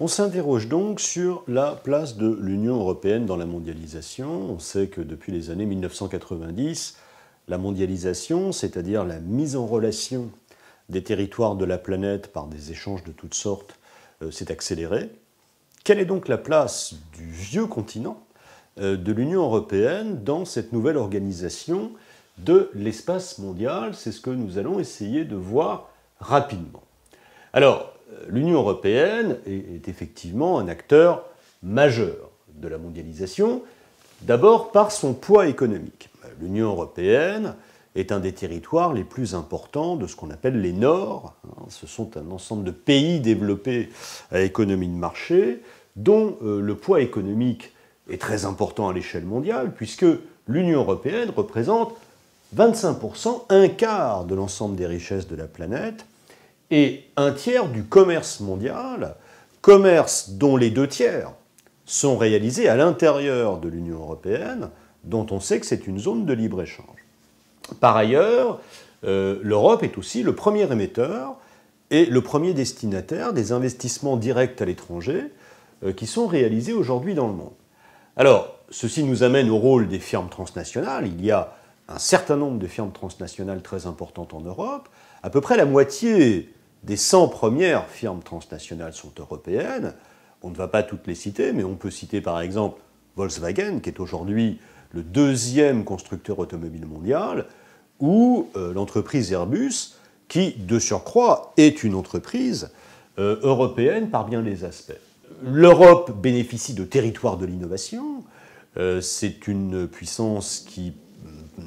On s'interroge donc sur la place de l'Union européenne dans la mondialisation. On sait que depuis les années 1990, la mondialisation, c'est-à-dire la mise en relation des territoires de la planète par des échanges de toutes sortes, s'est accélérée. Quelle est donc la place du vieux continent de l'Union européenne dans cette nouvelle organisation de l'espace mondial? C'est ce que nous allons essayer de voir rapidement. Alors, l'Union européenne est effectivement un acteur majeur de la mondialisation, d'abord par son poids économique. L'Union européenne est un des territoires les plus importants de ce qu'on appelle les Nords. Ce sont un ensemble de pays développés à économie de marché, dont le poids économique est très important à l'échelle mondiale, puisque l'Union européenne représente 25%, un quart de l'ensemble des richesses de la planète, et un tiers du commerce mondial, commerce dont les 2 tiers sont réalisés à l'intérieur de l'Union européenne, dont on sait que c'est une zone de libre-échange. Par ailleurs, l'Europe est aussi le premier émetteur et le premier destinataire des investissements directs à l'étranger qui sont réalisés aujourd'hui dans le monde. Alors, ceci nous amène au rôle des firmes transnationales. Il y a un certain nombre de firmes transnationales très importantes en Europe. À peu près la moitié des 100 premières firmes transnationales sont européennes. On ne va pas toutes les citer, mais on peut citer par exemple Volkswagen, qui est aujourd'hui le 2e constructeur automobile mondial, ou l'entreprise Airbus, qui, de surcroît, est une entreprise européenne par bien des aspects. L'Europe bénéficie de territoires de l'innovation. C'est une puissance qui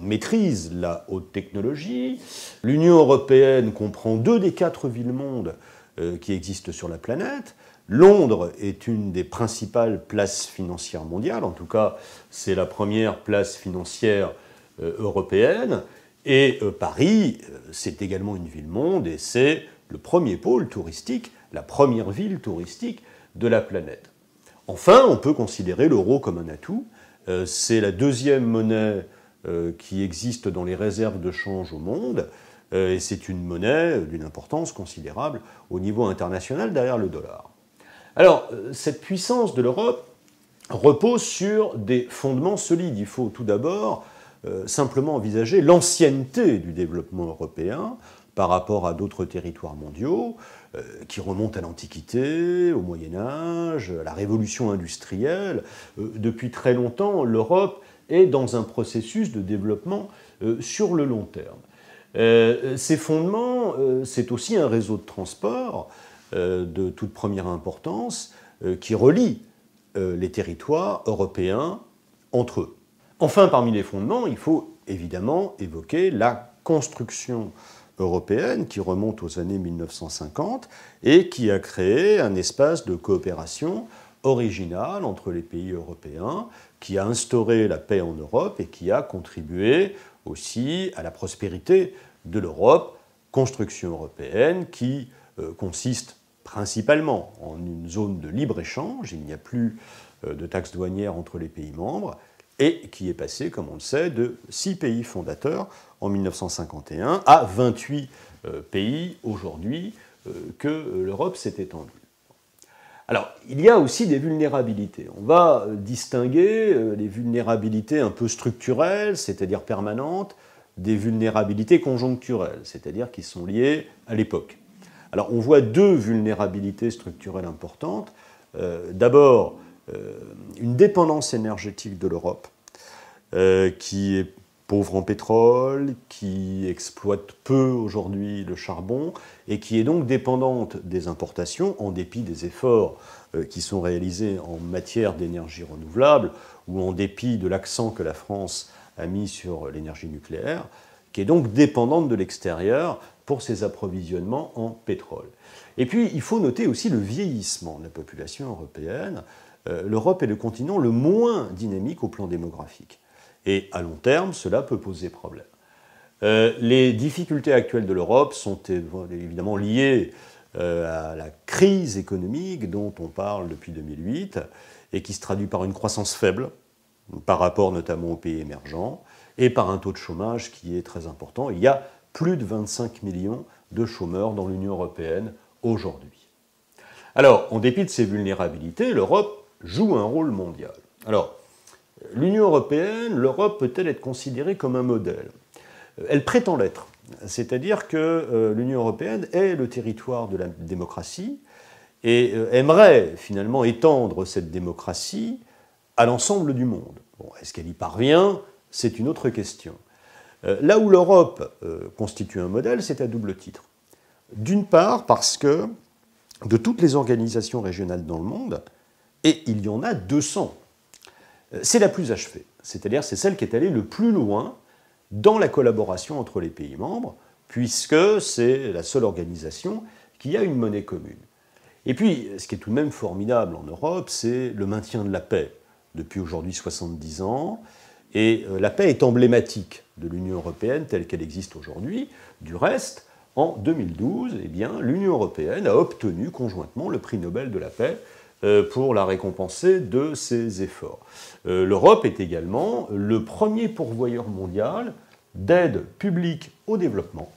maîtrise la haute technologie. L'Union européenne comprend 2 des 4 villes-mondes qui existent sur la planète. Londres est une des principales places financières mondiales, en tout cas c'est la première place financière européenne, et Paris c'est également une ville-monde et c'est le premier pôle touristique, la première ville touristique de la planète. Enfin, on peut considérer l'euro comme un atout, c'est la 2e monnaie qui existe dans les réserves de change au monde, et c'est une monnaie d'une importance considérable au niveau international derrière le dollar. Alors, cette puissance de l'Europe repose sur des fondements solides. Il faut tout d'abord simplement envisager l'ancienneté du développement européen par rapport à d'autres territoires mondiaux qui remontent à l'Antiquité, au Moyen-Âge, à la Révolution industrielle. Depuis très longtemps, l'Europe est dans un processus de développement sur le long terme. Ces fondements, c'est aussi un réseau de transport de toute première importance qui relie les territoires européens entre eux. Enfin, parmi les fondements, il faut évidemment évoquer la construction européenne qui remonte aux années 1950 et qui a créé un espace de coopération original entre les pays européens, qui a instauré la paix en Europe et qui a contribué aussi à la prospérité de l'Europe, construction européenne qui consiste principalement en une zone de libre-échange, il n'y a plus de taxes douanières entre les pays membres, et qui est passé, comme on le sait, de 6 pays fondateurs en 1951 à 28 pays aujourd'hui que l'Europe s'est étendue. Alors, il y a aussi des vulnérabilités. On va distinguer les vulnérabilités un peu structurelles, c'est-à-dire permanentes, des vulnérabilités conjoncturelles, c'est-à-dire qui sont liées à l'époque. Alors, on voit 2 vulnérabilités structurelles importantes. D'abord, une dépendance énergétique de l'Europe, qui est pauvre en pétrole, qui exploite peu aujourd'hui le charbon, et qui est donc dépendante des importations, en dépit des efforts qui sont réalisés en matière d'énergie renouvelable, ou en dépit de l'accent que la France a mis sur l'énergie nucléaire, qui est donc dépendante de l'extérieur pour ses approvisionnements en pétrole. Et puis, il faut noter aussi le vieillissement de la population européenne. L'Europe est le continent le moins dynamique au plan démographique. Et à long terme, cela peut poser problème. Les difficultés actuelles de l'Europe sont évidemment liées à la crise économique dont on parle depuis 2008 et qui se traduit par une croissance faible par rapport notamment aux pays émergents et par un taux de chômage qui est très important. Il y a plus de 25 millions de chômeurs dans l'Union européenne aujourd'hui. Alors, en dépit de ces vulnérabilités, l'Europe joue un rôle mondial. Alors, l'Union européenne, l'Europe peut-elle être considérée comme un modèle? Elle prétend l'être. C'est-à-dire que l'Union européenne est le territoire de la démocratie et aimerait finalement étendre cette démocratie à l'ensemble du monde. Bon, est-ce qu'elle y parvient? C'est une autre question. Là où l'Europe constitue un modèle, c'est à double titre. D'une part parce que de toutes les organisations régionales dans le monde, et il y en a 200, c'est la plus achevée. C'est-à-dire c'est celle qui est allée le plus loin dans la collaboration entre les pays membres, puisque c'est la seule organisation qui a une monnaie commune. Et puis, ce qui est tout de même formidable en Europe, c'est le maintien de la paix depuis aujourd'hui 70 ans. Et la paix est emblématique de l'Union européenne telle qu'elle existe aujourd'hui. Du reste, en 2012, eh bien, l'Union européenne a obtenu conjointement le prix Nobel de la paix pour la récompenser de ses efforts. L'Europe est également le premier pourvoyeur mondial d'aide publique au développement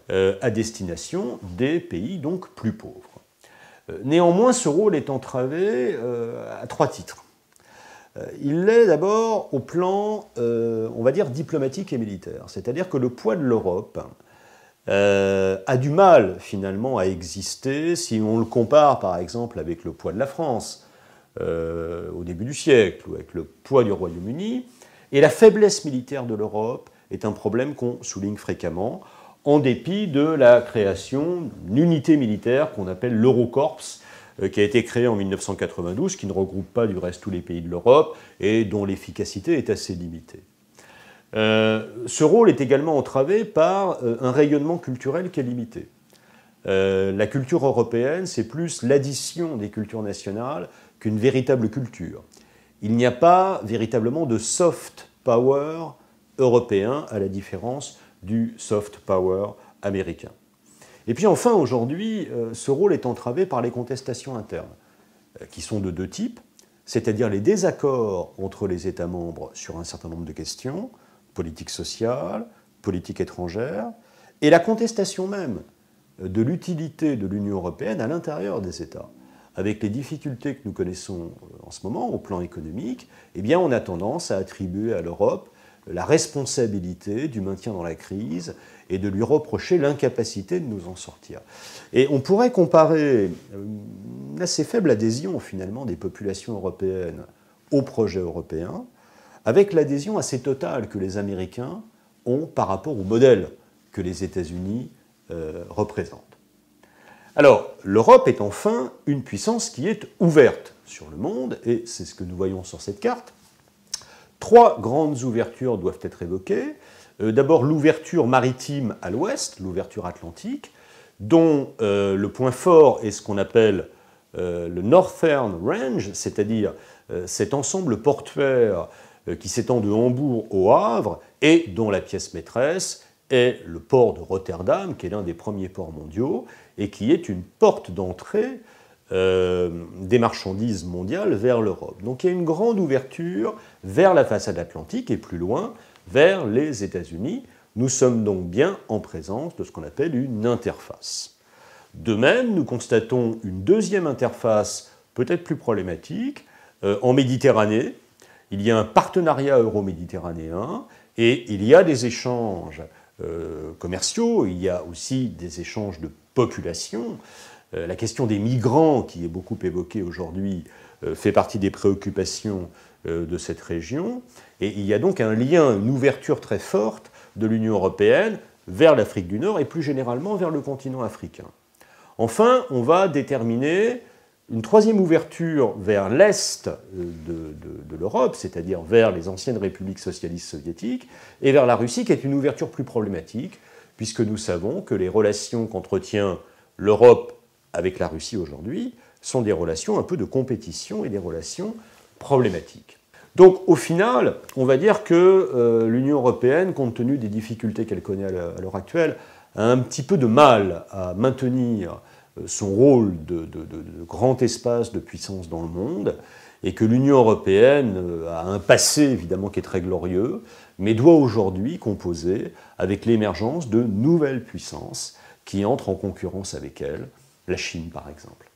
à destination des pays donc plus pauvres. Néanmoins, ce rôle est entravé à 3 titres. Il l'est d'abord au plan, on va dire, diplomatique et militaire. C'est-à-dire que le poids de l'Europe a du mal, finalement, à exister si on le compare, par exemple, avec le poids de la France au début du siècle, ou avec le poids du Royaume-Uni. Et la faiblesse militaire de l'Europe est un problème qu'on souligne fréquemment, en dépit de la création d'une unité militaire qu'on appelle l'Eurocorps, qui a été créée en 1992, qui ne regroupe pas du reste tous les pays de l'Europe et dont l'efficacité est assez limitée. Ce rôle est également entravé par un rayonnement culturel qui est limité. La culture européenne, c'est plus l'addition des cultures nationales qu'une véritable culture. Il n'y a pas véritablement de soft power européen, à la différence du soft power américain. Et puis enfin, aujourd'hui, ce rôle est entravé par les contestations internes, qui sont de 2 types, c'est-à-dire les désaccords entre les États membres sur un certain nombre de questions, politique sociale, politique étrangère, et la contestation même de l'utilité de l'Union européenne à l'intérieur des États. Avec les difficultés que nous connaissons en ce moment au plan économique, eh bien, on a tendance à attribuer à l'Europe la responsabilité du maintien dans la crise et de lui reprocher l'incapacité de nous en sortir. Et on pourrait comparer une assez faible adhésion finalement des populations européennes au projet européen avec l'adhésion assez totale que les Américains ont par rapport au modèle que les États-Unis représentent. Alors, l'Europe est enfin une puissance qui est ouverte sur le monde, et c'est ce que nous voyons sur cette carte. 3 grandes ouvertures doivent être évoquées. D'abord, l'ouverture maritime à l'ouest, l'ouverture atlantique, dont le point fort est ce qu'on appelle le Northern Range, c'est-à-dire cet ensemble portuaire qui s'étend de Hambourg au Havre et dont la pièce maîtresse est le port de Rotterdam, qui est l'un des premiers ports mondiaux et qui est une porte d'entrée des marchandises mondiales vers l'Europe. Donc il y a une grande ouverture vers la façade atlantique et plus loin vers les États-Unis. Nous sommes donc bien en présence de ce qu'on appelle une interface. De même, nous constatons une deuxième interface peut-être plus problématique en Méditerranée. Il y a un partenariat euro-méditerranéen et il y a des échanges commerciaux, il y a aussi des échanges de population. La question des migrants, qui est beaucoup évoquée aujourd'hui, fait partie des préoccupations de cette région. Et il y a donc un lien, une ouverture très forte de l'Union européenne vers l'Afrique du Nord et plus généralement vers le continent africain. Enfin, on va déterminer une troisième ouverture vers l'est de l'Europe, c'est-à-dire vers les anciennes républiques socialistes soviétiques, et vers la Russie, qui est une ouverture plus problématique, puisque nous savons que les relations qu'entretient l'Europe avec la Russie aujourd'hui sont des relations un peu de compétition et des relations problématiques. Donc au final, on va dire que l'Union européenne, compte tenu des difficultés qu'elle connaît à l'heure actuelle, a un petit peu de mal à maintenir son rôle de grand espace de puissance dans le monde, et que l'Union européenne a un passé évidemment qui est très glorieux, mais doit aujourd'hui composer avec l'émergence de nouvelles puissances qui entrent en concurrence avec elle, la Chine par exemple.